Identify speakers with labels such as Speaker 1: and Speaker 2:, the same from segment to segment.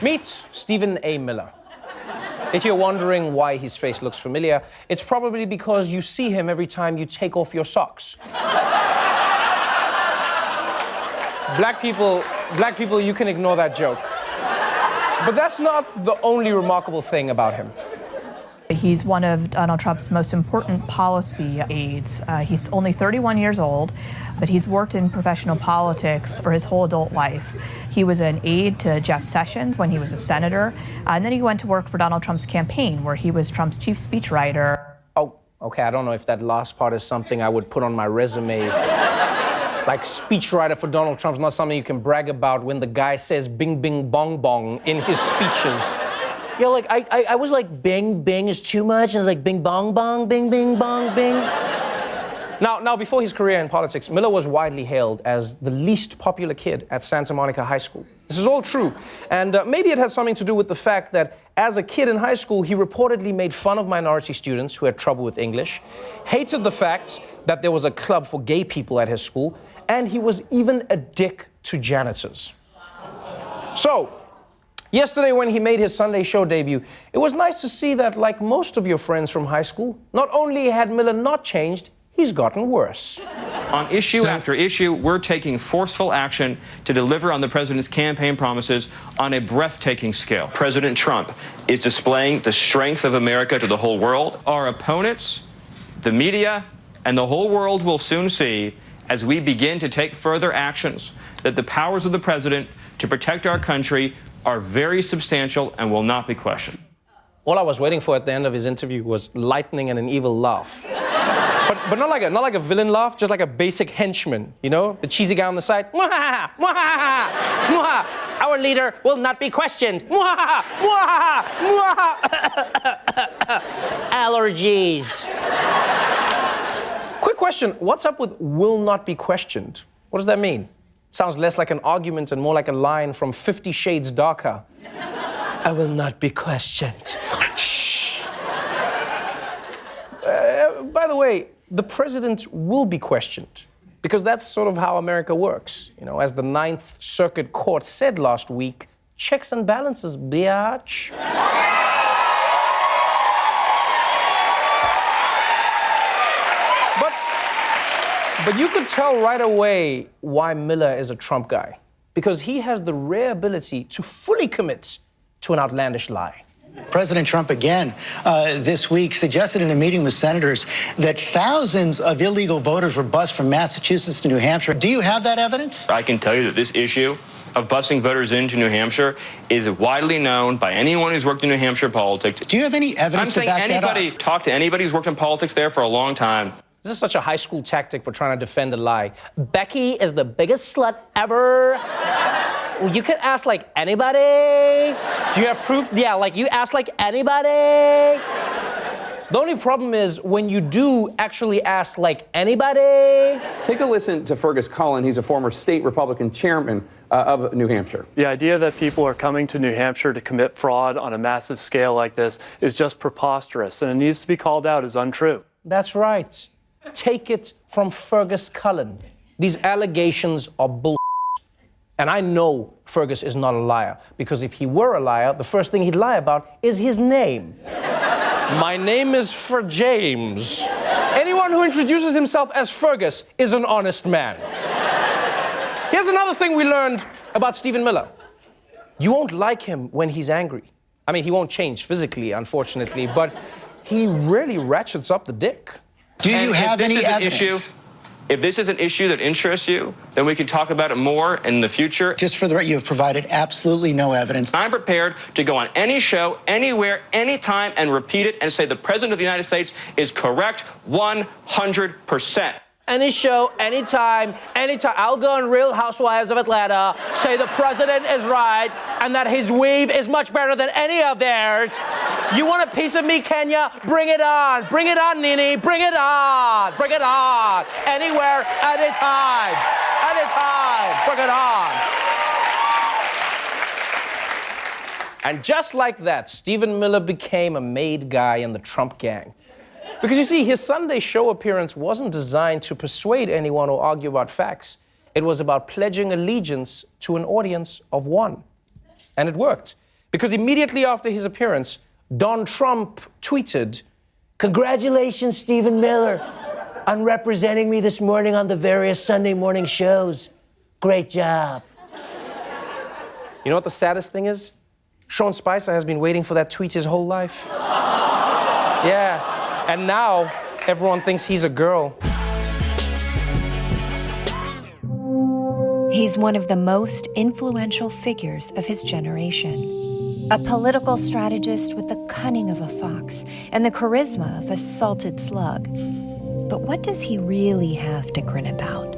Speaker 1: Meet Stephen A. Miller. If you're wondering why his face looks familiar, it's probably because you see him every time you take off your socks. Black people, you can ignore that joke. But that's not the only remarkable thing about him.
Speaker 2: He's one of Donald Trump's most important policy aides. He's only 31 years old, but he's worked in professional politics for his whole adult life. He was an aide to Jeff Sessions when he was a senator, and then he went to work for Donald Trump's campaign, where he was Trump's chief speechwriter.
Speaker 1: Oh, okay, I don't know if that last part is something I would put on my resume. Like, speechwriter for Donald Trump's not something you can brag about when the guy says bing, bing, bong, bong in his speeches. Yeah, like, I was like, bing, bing is too much, and it's like, bing, bong, bong, bing, bing, bong, bing. Now, before his career in politics, Miller was widely hailed as the least popular kid at Santa Monica High School. This is all true, and maybe it had something to do with the fact that as a kid in high school, he reportedly made fun of minority students who had trouble with English, hated the fact that there was a club for gay people at his school, and he was even a dick to janitors. So, yesterday when he made his Sunday show debut, it was nice to see that, like most of your friends from high school, not only had Miller not changed, he's gotten worse.
Speaker 3: On issue after issue, we're taking forceful action to deliver on the president's campaign promises on a breathtaking scale. President Trump is displaying the strength of America to the whole world. Our opponents, the media, and the whole world will soon see, as we begin to take further actions, that the powers of the president to protect our country are very substantial and will not be questioned.
Speaker 1: All I was waiting for at the end of his interview was lightning and an evil laugh. But not like a villain laugh, just like a basic henchman, you know? The cheesy guy on the side. Mwahaha, mwahaha, mwahaha. Our leader will not be questioned. Mwahaha, mwahaha, mwahaha. Allergies. Quick question, what's up with will not be questioned? What does that mean? Sounds less like an argument and more like a line from 50 Shades Darker. I will not be questioned. By the way, the president will be questioned, because that's sort of how America works. You know, as the Ninth Circuit Court said last week, checks and balances, biatch. But you could tell right away why Miller is a Trump guy, because he has the rare ability to fully commit to an outlandish lie.
Speaker 4: President Trump again this week suggested in a meeting with senators that thousands of illegal voters were bused from Massachusetts to New Hampshire. Do you have that evidence?
Speaker 3: I can tell you that this issue of busing voters into New Hampshire is widely known by anyone who's worked in New Hampshire politics.
Speaker 4: Do you have any evidence to back that up?
Speaker 3: Talk to anybody who's worked in politics there for a long time.
Speaker 1: This is such a high school tactic for trying to defend a lie. Becky is the biggest slut ever. Well, you could ask, like, anybody? Do you have proof? Yeah, like, you ask, like, anybody? The only problem is when you do actually ask, like, anybody.
Speaker 5: Take a listen to Fergus Cullen. He's a former state Republican chairman of New Hampshire.
Speaker 6: The idea that people are coming to New Hampshire to commit fraud on a massive scale like this is just preposterous, and it needs to be called out as untrue.
Speaker 1: That's right. Take it from Fergus Cullen. These allegations are bull. And I know Fergus is not a liar, because if he were a liar, the first thing he'd lie about is his name. My name is for James. Anyone who introduces himself as Fergus is an honest man. Here's another thing we learned about Stephen Miller. You won't like him when he's angry. I mean, he won't change physically, unfortunately, but he really ratchets up the dick.
Speaker 4: Do you have any evidence?
Speaker 3: If this is an issue that interests you, then we can talk about it more in the future.
Speaker 4: Just for the record, you have provided absolutely no evidence.
Speaker 3: I'm prepared to go on any show, anywhere, anytime, and repeat it and say the President of the United States is correct 100%.
Speaker 1: Any show, anytime, anytime. I'll go on Real Housewives of Atlanta, say the president is right, and that his weave is much better than any of theirs. You want a piece of me, Kenya? Bring it on. Bring it on, Nene. Bring it on. Bring it on. Anywhere, anytime. Anytime. Bring it on. And just like that, Stephen Miller became a made guy in the Trump gang. Because you see, his Sunday show appearance wasn't designed to persuade anyone or argue about facts. It was about pledging allegiance to an audience of one. And it worked. Because immediately after his appearance, Don Trump tweeted, "Congratulations, Stephen Miller, on representing me this morning on the various Sunday morning shows. Great job." You know what the saddest thing is? Sean Spicer has been waiting for that tweet his whole life. Yeah, and now everyone thinks he's a girl.
Speaker 7: He's one of the most influential figures of his generation. A political strategist with the cunning of a fox and the charisma of a salted slug. But what does he really have to grin about?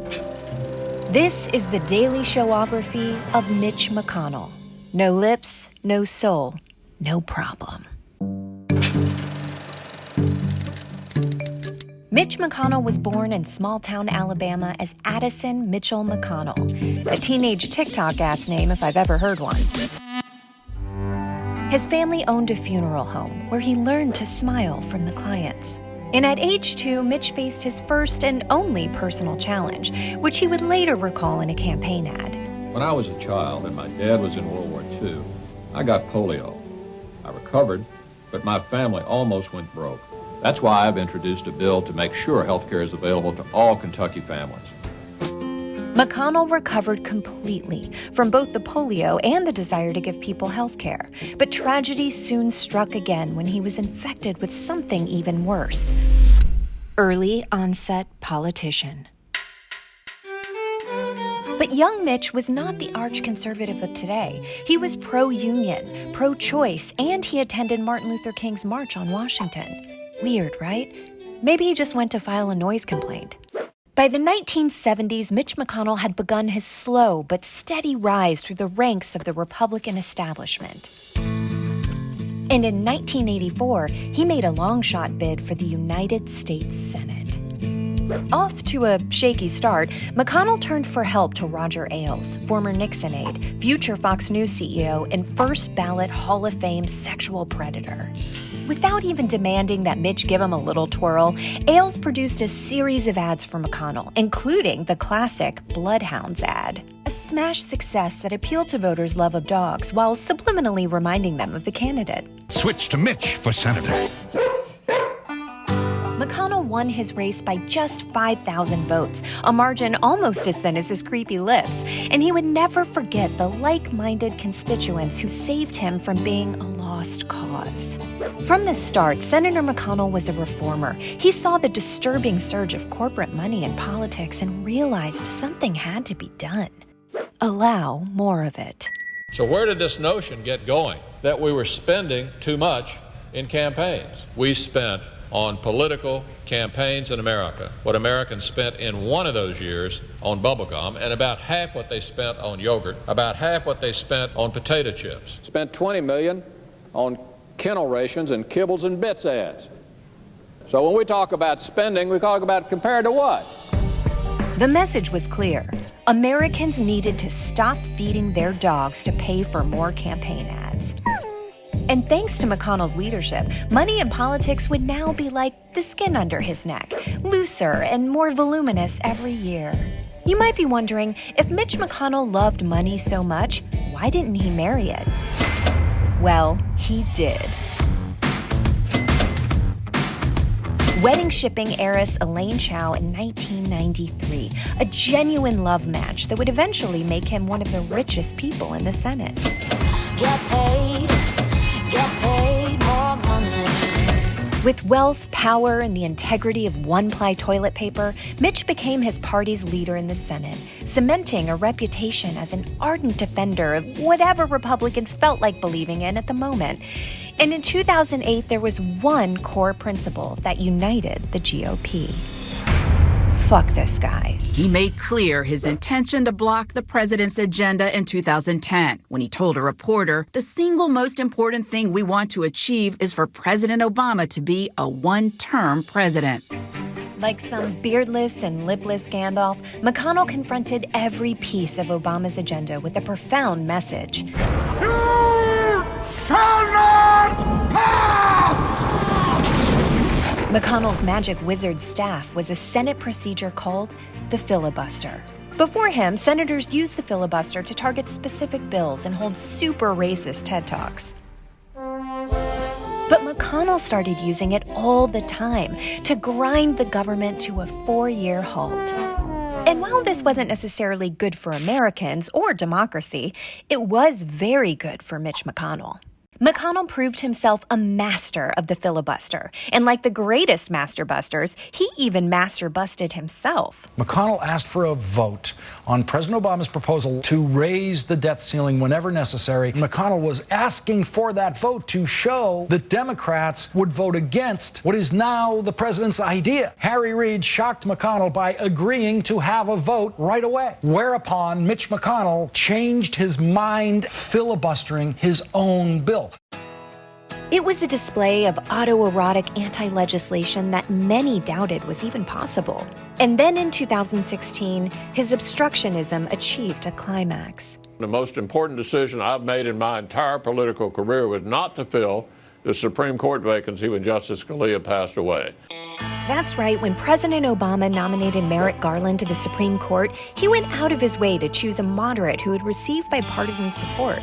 Speaker 7: This is the daily showography of Mitch McConnell. No lips, no soul, no problem. Mitch McConnell was born in small-town Alabama as Addison Mitchell McConnell, a teenage TikTok-ass name if I've ever heard one. His family owned a funeral home where he learned to smile from the clients. And at age 2, Mitch faced his first and only personal challenge, which he would later recall in a campaign ad.
Speaker 8: When I was a child and my dad was in World War II, I got polio. I recovered, but my family almost went broke. That's why I've introduced a bill to make sure health care is available to all Kentucky families.
Speaker 7: McConnell recovered completely from both the polio and the desire to give people health care. But tragedy soon struck again when he was infected with something even worse. Early onset politician. But young Mitch was not the arch-conservative of today. He was pro-union, pro-choice, and he attended Martin Luther King's March on Washington. Weird, right? Maybe he just went to file a noise complaint. By the 1970s, Mitch McConnell had begun his slow but steady rise through the ranks of the Republican establishment. And in 1984, he made a long-shot bid for the United States Senate. Off to a shaky start, McConnell turned for help to Roger Ailes, former Nixon aide, future Fox News CEO, and first-ballot Hall of Fame sexual predator. Without even demanding that Mitch give him a little twirl, Ailes produced a series of ads for McConnell, including the classic Bloodhounds ad. A smash success that appealed to voters' love of dogs while subliminally reminding them of the candidate.
Speaker 9: Switch to Mitch for senator.
Speaker 7: McConnell won his race by just 5,000 votes, a margin almost as thin as his creepy lips, and he would never forget the like-minded constituents who saved him from being a lost cause. From the start, Senator McConnell was a reformer. He saw the disturbing surge of corporate money in politics and realized something had to be done. Allow more of it.
Speaker 8: So where did this notion get going that we were spending too much in campaigns? We spent on political campaigns in America what Americans spent in one of those years on bubblegum, and about half what they spent on yogurt, about half what they spent on potato chips. Spent $20 million on kennel rations and kibbles and bits ads. So when we talk about spending, we talk about compared to what?
Speaker 7: The message was clear. Americans needed to stop feeding their dogs to pay for more campaign ads. And thanks to McConnell's leadership, money in politics would now be like the skin under his neck, looser and more voluminous every year. You might be wondering, if Mitch McConnell loved money so much, why didn't he marry it? Well, he did. Wedding shipping heiress Elaine Chao in 1993, a genuine love match that would eventually make him one of the richest people in the Senate.
Speaker 10: Get paid more money.
Speaker 7: With wealth, power, and the integrity of one-ply toilet paper, Mitch became his party's leader in the Senate, cementing a reputation as an ardent defender of whatever Republicans felt like believing in at the moment. And in 2008, there was one core principle that united the GOP. Fuck this guy.
Speaker 11: He made clear his intention to block the president's agenda in 2010 when he told a reporter, "The single most important thing we want to achieve is for President Obama to be a one-term president."
Speaker 7: Like some beardless and lipless Gandalf, McConnell confronted every piece of Obama's agenda with a profound message.
Speaker 9: You shall not pass!
Speaker 7: McConnell's magic wizard staff was a Senate procedure called the Filibuster. Before him, senators used the filibuster to target specific bills and hold super racist TED Talks. But McConnell started using it all the time to grind the government to a 4-year halt. And while this wasn't necessarily good for Americans or democracy, it was very good for Mitch McConnell. McConnell proved himself a master of the filibuster. And like the greatest master busters, he even master busted himself.
Speaker 12: McConnell asked for a vote on President Obama's proposal to raise the debt ceiling whenever necessary. McConnell was asking for that vote to show that Democrats would vote against what is now the president's idea. Harry Reid shocked McConnell by agreeing to have a vote right away, whereupon Mitch McConnell changed his mind, filibustering his own bill.
Speaker 7: It was a display of autoerotic anti-legislation that many doubted was even possible. And then in 2016, his obstructionism achieved a climax.
Speaker 8: The most important decision I've made in my entire political career was not to fill the Supreme Court vacancy when Justice Scalia passed away.
Speaker 7: That's right. When President Obama nominated Merrick Garland to the Supreme Court, he went out of his way to choose a moderate who would receive bipartisan support.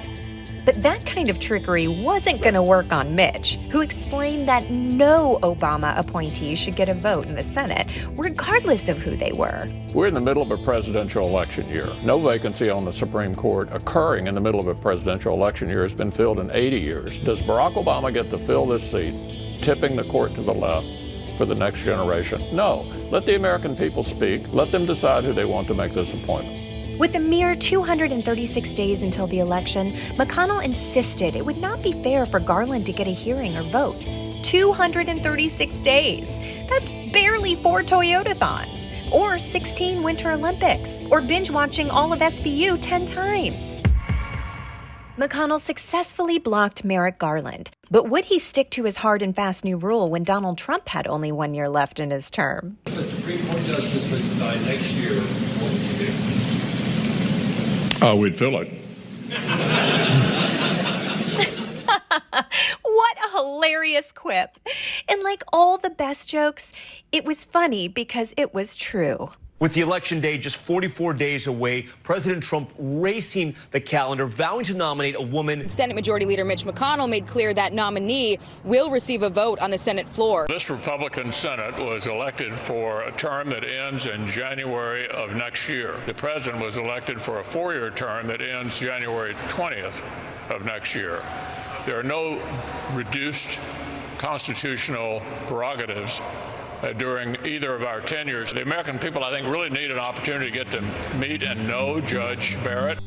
Speaker 7: But that kind of trickery wasn't going to work on Mitch, who explained that no Obama appointee should get a vote in the Senate, regardless of who they were.
Speaker 8: We're in the middle of a presidential election year. No vacancy on the Supreme Court occurring in the middle of a presidential election year has been filled in 80 years. Does Barack Obama get to fill this seat, tipping the court to the left for the next generation? No. Let the American people speak. Let them decide who they want to make this appointment.
Speaker 7: With a mere 236 days until the election, McConnell insisted it would not be fair for Garland to get a hearing or vote. 236 days. That's barely 4 Toyotathons, or 16 Winter Olympics, or binge-watching all of SVU 10 times. McConnell successfully blocked Merrick Garland, but would he stick to his hard and fast new rule when Donald Trump had only 1 year left in his term?
Speaker 13: If the Supreme Court justice was to die next year, what would you do?
Speaker 8: We'd fill it.
Speaker 7: What a hilarious quip. And like all the best jokes, it was funny because it was true.
Speaker 14: With the election day just 44 days away, President Trump racing the calendar, vowing to nominate a woman.
Speaker 15: Senate Majority Leader Mitch McConnell made clear that nominee will receive a vote on the Senate floor.
Speaker 8: This Republican Senate was elected for a term that ends in January of next year. The president was elected for a 4-year term that ends January 20th of next year. There are no reduced constitutional prerogatives during either of our tenures. The American people, I think, really need an opportunity to get to meet and know Judge Barrett.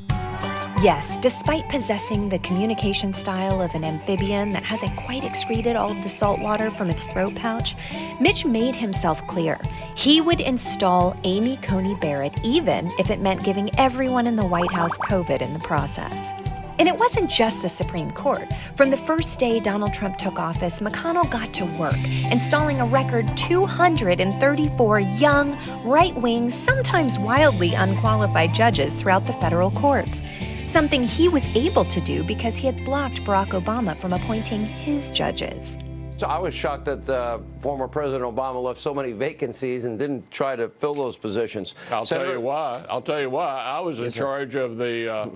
Speaker 7: Yes, despite possessing the communication style of an amphibian that hasn't quite excreted all of the salt water from its throat pouch, Mitch made himself clear. He would install Amy Coney Barrett even if it meant giving everyone in the White House COVID in the process. And it wasn't just the Supreme Court. From the first day Donald Trump took office, McConnell got to work, installing a record 234 young, right-wing, sometimes wildly unqualified judges throughout the federal courts. Something he was able to do because he had blocked Barack Obama from appointing his judges.
Speaker 16: So I was shocked that former President Obama left so many vacancies and didn't try to fill those positions.
Speaker 8: I'll tell you why. I was in charge of the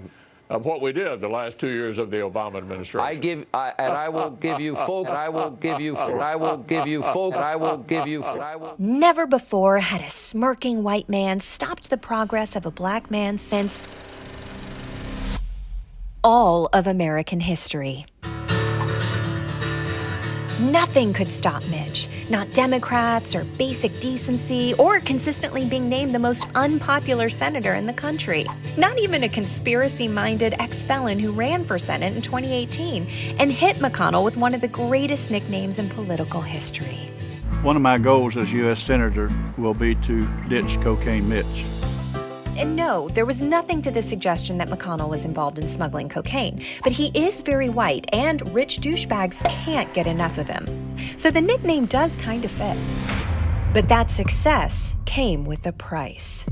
Speaker 8: of what we did the last 2 years of the Obama administration.
Speaker 16: I will give you full.
Speaker 7: Never before had a smirking white man stopped the progress of a black man since all of American history. Nothing could stop Mitch, not Democrats or basic decency or consistently being named the most unpopular senator in the country. Not even a conspiracy-minded ex-felon who ran for Senate in 2018 and hit McConnell with one of the greatest nicknames in political history.
Speaker 17: One of my goals as U.S. Senator will be to ditch Cocaine Mitch.
Speaker 7: And no, there was nothing to the suggestion that McConnell was involved in smuggling cocaine, but he is very white, and rich douchebags can't get enough of him. So the nickname does kind of fit. But that success came with a price.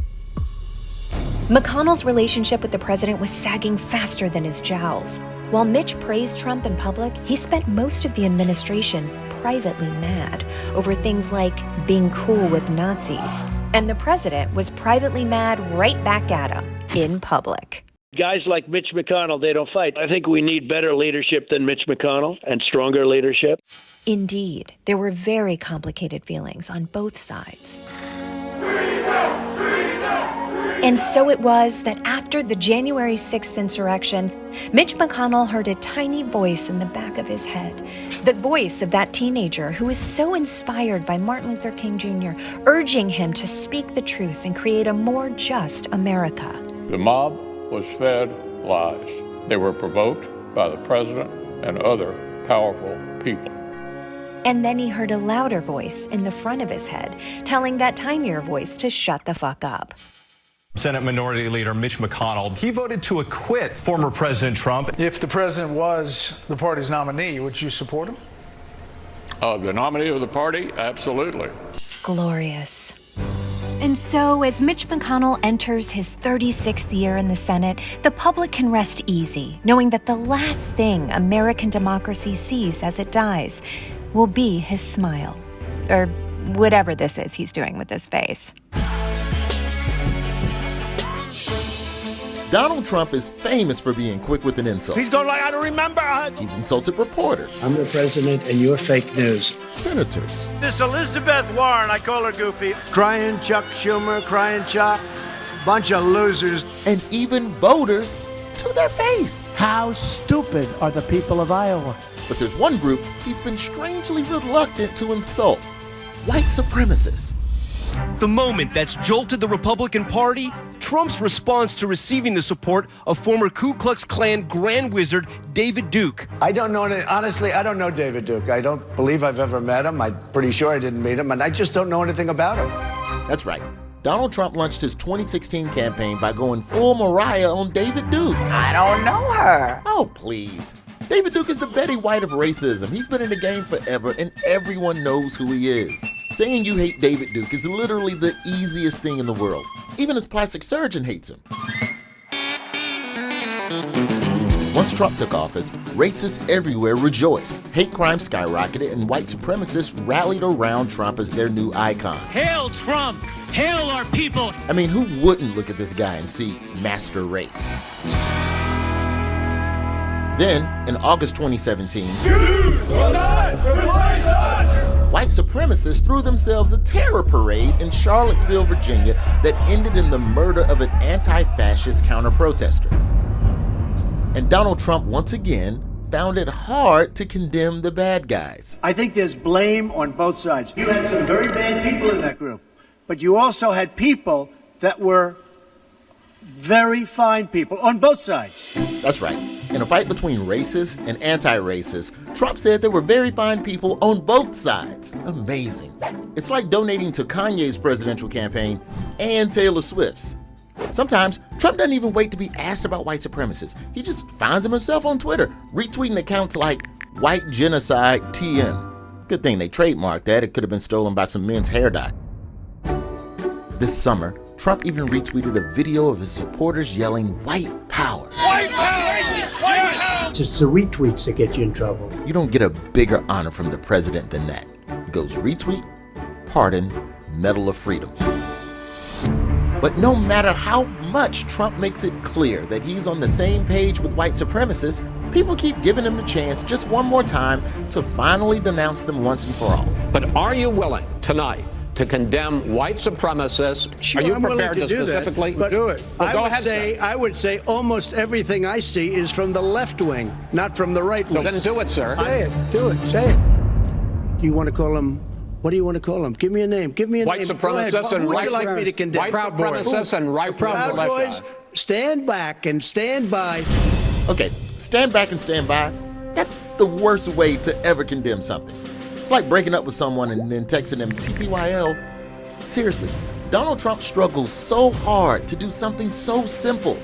Speaker 7: McConnell's relationship with the president was sagging faster than his jowls. While Mitch praised Trump in public, he spent most of the administration privately mad over things like being cool with Nazis. And the president was privately mad right back at him in public.
Speaker 18: Guys like Mitch McConnell, they don't fight. I think we need better leadership than Mitch McConnell and stronger leadership.
Speaker 7: Indeed, there were very complicated feelings on both sides. And so it was that after the January 6th insurrection, Mitch McConnell heard a tiny voice in the back of his head. The voice of that teenager who was so inspired by Martin Luther King Jr., urging him to speak the truth and create a more just America.
Speaker 19: The mob was fed lies. They were provoked by the president and other powerful people.
Speaker 7: And then he heard a louder voice in the front of his head, telling that tinier voice to shut the fuck up.
Speaker 20: Senate Minority Leader Mitch McConnell, he voted to acquit former President Trump.
Speaker 21: If the president was the party's nominee, would you support him?
Speaker 19: The nominee of the party? Absolutely.
Speaker 7: Glorious. And so, as Mitch McConnell enters his 36th year in the Senate, the public can rest easy, knowing that the last thing American democracy sees as it dies will be his smile. Or whatever this is he's doing with his face.
Speaker 22: Donald Trump is famous for being quick with an insult.
Speaker 23: He's going like, I don't remember.
Speaker 22: He's insulted reporters.
Speaker 24: I'm the president and you're fake news.
Speaker 22: Senators.
Speaker 23: This Elizabeth Warren, I call her goofy.
Speaker 24: Crying Chuck Schumer, crying Chuck. Bunch of losers.
Speaker 22: And even voters to their face.
Speaker 24: How stupid are the people of Iowa?
Speaker 22: But there's one group he's been strangely reluctant to insult. White supremacists.
Speaker 25: The moment that's jolted the Republican Party, Trump's response to receiving the support of former Ku Klux Klan Grand Wizard David Duke.
Speaker 24: I don't know, honestly, I don't know David Duke. I don't believe I've ever met him. I'm pretty sure I didn't meet him, and I just don't know anything about him.
Speaker 22: That's right. Donald Trump launched his 2016 campaign by going full Mariah on David Duke.
Speaker 26: I don't know her.
Speaker 22: Oh, please. David Duke is the Betty White of racism. He's been in the game forever, and everyone knows who he is. Saying you hate David Duke is literally the easiest thing in the world. Even his plastic surgeon hates him. Once Trump took office, racists everywhere rejoiced. Hate crime skyrocketed, and white supremacists rallied around Trump as their new icon.
Speaker 26: Hail Trump! Hail our people!
Speaker 22: I mean, who wouldn't look at this guy and see master race? Then, in August 2017,
Speaker 23: Jews will not replace us!
Speaker 22: White supremacists threw themselves a terror parade in Charlottesville, Virginia that ended in the murder of an anti-fascist counter-protester. And Donald Trump, once again, found it hard to condemn the bad guys.
Speaker 24: I think there's blame on both sides. You had some very bad people in that group, but you also had people that were very fine people on both sides.
Speaker 22: That's right. In a fight between racists and anti-racists, Trump said there were very fine people on both sides. Amazing. It's like donating to Kanye's presidential campaign and Taylor Swift's. Sometimes, Trump doesn't even wait to be asked about white supremacists. He just finds them himself on Twitter, retweeting accounts like White Genocide TM. Good thing they trademarked that. It could have been stolen by some men's hair dye. This summer, Trump even retweeted a video of his supporters yelling, "White power."
Speaker 23: White power! White power!
Speaker 24: It's the retweets that get you in trouble.
Speaker 22: You don't get a bigger honor from the president than that. It goes retweet, pardon, Medal of Freedom. But no matter how much Trump makes it clear that he's on the same page with white supremacists, people keep giving him the chance just one more time to finally denounce them once and for all.
Speaker 27: But are you willing tonight to condemn white supremacists?
Speaker 24: Sure,
Speaker 27: are you
Speaker 24: I'm
Speaker 27: prepared
Speaker 24: willing to do
Speaker 27: specifically
Speaker 24: that, but
Speaker 27: do it? Well, go ahead,
Speaker 24: I would say almost everything I see is from the left wing, not from the right wing.
Speaker 27: So then do it, sir.
Speaker 24: Say it. Do it. Say it. Do you want to call them? What do you want to call them? Give me a name. Give me a
Speaker 27: white
Speaker 24: name.
Speaker 27: supremacists and
Speaker 24: Who would
Speaker 27: white
Speaker 24: you like me to condemn?
Speaker 27: White supremacists and right
Speaker 24: Proud Boys, stand back and stand by.
Speaker 22: Okay, stand back and stand by. That's the worst way to ever condemn something. It's like breaking up with someone and then texting them TTYL. Seriously, Donald Trump struggles so hard to do something so simple.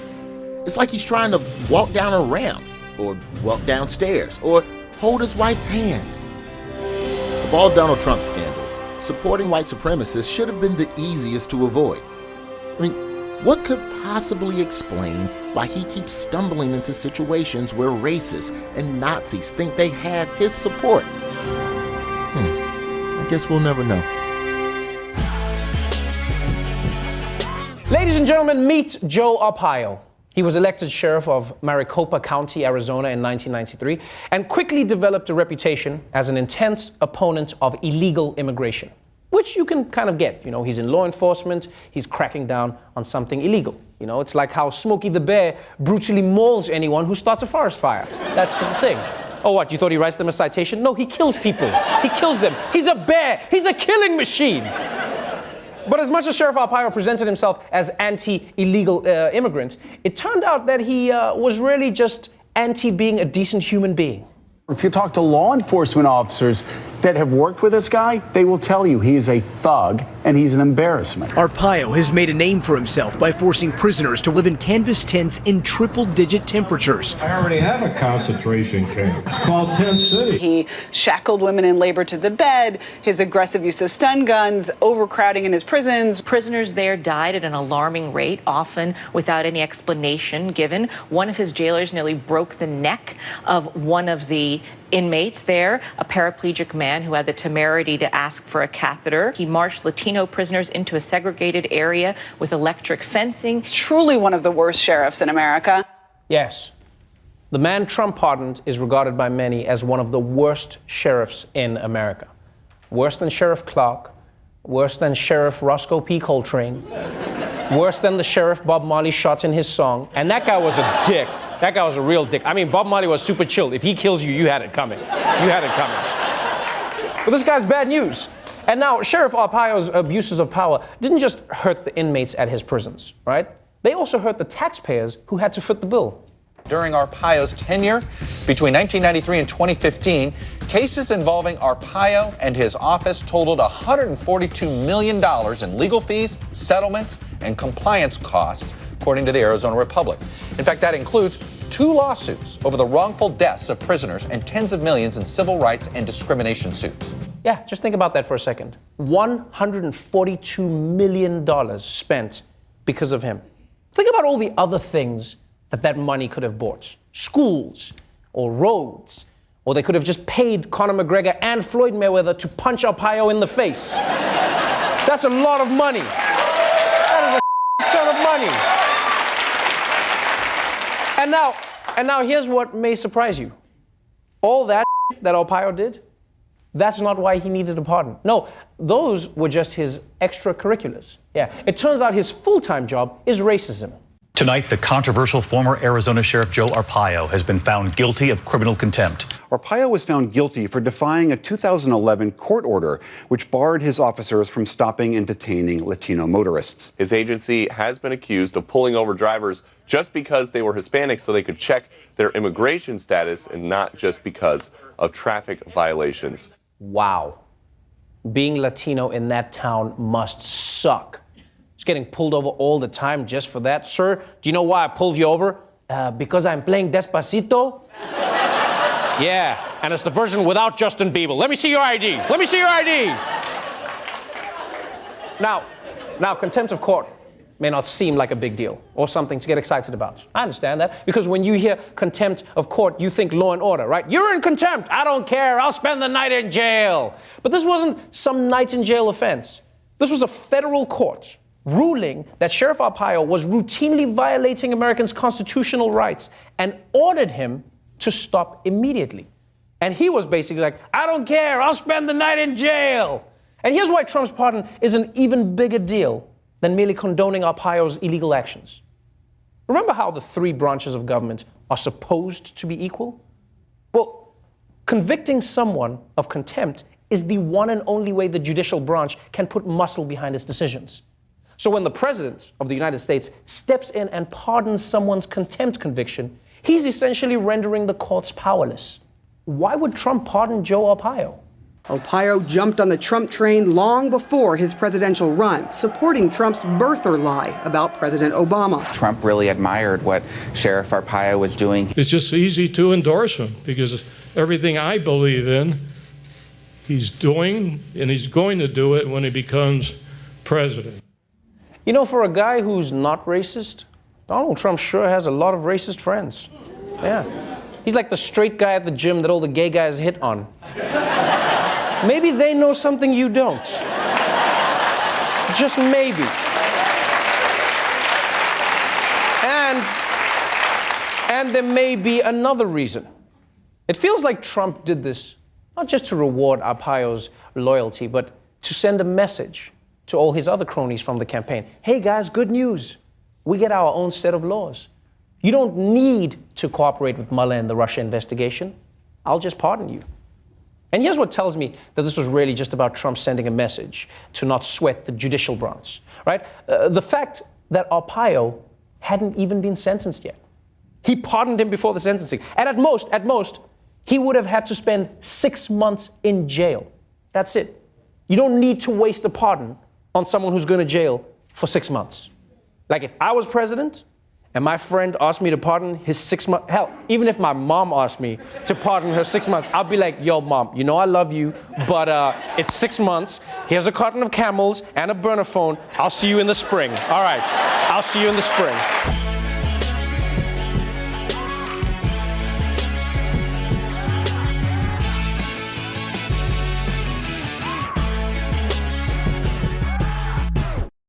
Speaker 22: It's like he's trying to walk down a ramp, or walk downstairs, or hold his wife's hand. Of all Donald Trump's scandals, supporting white supremacists should have been the easiest to avoid. I mean, what could possibly explain why he keeps stumbling into situations where racists and Nazis think they have his support? I guess we'll never know.
Speaker 1: Ladies and gentlemen, meet Joe Arpaio. He was elected sheriff of Maricopa County, Arizona in 1993, and quickly developed a reputation as an intense opponent of illegal immigration, which you can kind of get. You know, he's in law enforcement, he's cracking down on something illegal. You know, it's like how Smokey the Bear brutally mauls anyone who starts a forest fire. That's the thing. Oh, what, you thought he writes them a citation? No, he kills people. He kills them. He's a bear. He's a killing machine. But as much as Sheriff Arpaio presented himself as anti-illegal immigrant, it turned out that he was really just anti-being a decent human being.
Speaker 2: If you talk to law enforcement officers that have worked with this guy, they will tell you he is a thug and he's an embarrassment.
Speaker 3: Arpaio has made a name for himself by forcing prisoners to live in canvas tents in triple-digit temperatures.
Speaker 19: I already have a concentration camp. It's called Tent City.
Speaker 4: He shackled women in labor to the bed, his aggressive use of stun guns, overcrowding in his prisons.
Speaker 5: Prisoners there died at an alarming rate, often without any explanation given. One of his jailers nearly broke the neck of one of the inmates there, a paraplegic man who had the temerity to ask for a catheter. He marched Latino prisoners into a segregated area with electric fencing.
Speaker 4: Truly one of the worst sheriffs in America.
Speaker 1: Yes. The man Trump pardoned is regarded by many as one of the worst sheriffs in America. Worse than Sheriff Clark, worse than Sheriff Roscoe P. Coltrane, worse than the sheriff Bob Marley shot in his song. And that guy was a dick. That guy was a real dick. I mean, Bob Marley was super chill. If he kills you, you had it coming. You had it coming. But this guy's bad news. And now, Sheriff Arpaio's abuses of power didn't just hurt the inmates at his prisons, right? They also hurt the taxpayers who had to foot the bill.
Speaker 6: During Arpaio's tenure, between 1993 and 2015, cases involving Arpaio and his office totaled $142 million in legal fees, settlements, and compliance costs, according to the Arizona Republic. In fact, that includes 2 lawsuits over the wrongful deaths of prisoners and tens of millions in civil rights and discrimination suits.
Speaker 1: Yeah, just think about that for a second. $142 million spent because of him. Think about all the other things that money could have bought. Schools, or roads, or they could have just paid Conor McGregor and Floyd Mayweather to punch Arpaio in the face. That's a lot of money. That is a ton of money. And now here's what may surprise you. All that Arpaio did, that's not why he needed a pardon. No, those were just his extracurriculars. Yeah, it turns out his full-time job is racism.
Speaker 10: Tonight, the controversial former Arizona Sheriff Joe Arpaio has been found guilty of criminal contempt.
Speaker 28: Arpaio was found guilty for defying a 2011 court order which barred his officers from stopping and detaining Latino motorists.
Speaker 29: His agency has been accused of pulling over drivers just because they were Hispanic so they could check their immigration status and not just because of traffic violations.
Speaker 1: Wow. Being Latino in that town must suck. Just getting pulled over all the time just for that. Sir, do you know why I pulled you over? Because I'm playing Despacito? Yeah, and it's the version without Justin Bieber. Let me see your ID. Let me see your ID. Now, contempt of court may not seem like a big deal or something to get excited about. I understand that, because when you hear contempt of court, you think law and order, right? You're in contempt. I don't care. I'll spend the night in jail. But this wasn't some night in jail offense. This was a federal court ruling that Sheriff Arpaio was routinely violating Americans' constitutional rights and ordered him to stop immediately. And he was basically like, I don't care, I'll spend the night in jail. And here's why Trump's pardon is an even bigger deal than merely condoning Arpaio's illegal actions. Remember how the 3 branches of government are supposed to be equal? Well, convicting someone of contempt is the one and only way the judicial branch can put muscle behind its decisions. So when the President of the United States steps in and pardons someone's contempt conviction, he's essentially rendering the courts powerless. Why would Trump pardon Joe Arpaio?
Speaker 30: Arpaio jumped on the Trump train long before his presidential run, supporting Trump's birther lie about President Obama.
Speaker 31: Trump really admired what Sheriff Arpaio was doing.
Speaker 19: It's just easy to endorse him because everything I believe in, he's doing, and he's going to do it when he becomes president.
Speaker 1: You know, for a guy who's not racist, Donald Trump sure has a lot of racist friends. Yeah. He's like the straight guy at the gym that all the gay guys hit on. Maybe they know something you don't. Just maybe. And there may be another reason. It feels like Trump did this not just to reward Arpaio's loyalty, but to send a message to all his other cronies from the campaign. Hey guys, good news. We get our own set of laws. You don't need to cooperate with Mueller in the Russia investigation. I'll just pardon you. And here's what tells me that this was really just about Trump sending a message to not sweat the judicial branch, right? The fact that Arpaio hadn't even been sentenced yet. He pardoned him before the sentencing. And at most, he would have had to spend 6 months in jail. That's it. You don't need to waste a pardon on someone who's going to jail for 6 months. Like if I was president and my friend asked me to pardon his 6 months, hell, even if my mom asked me to pardon her 6 months, I'll be like, yo, mom, you know I love you, but it's 6 months. Here's a carton of Camels and a burner phone. I'll see you in the spring. All right, I'll see you in the spring.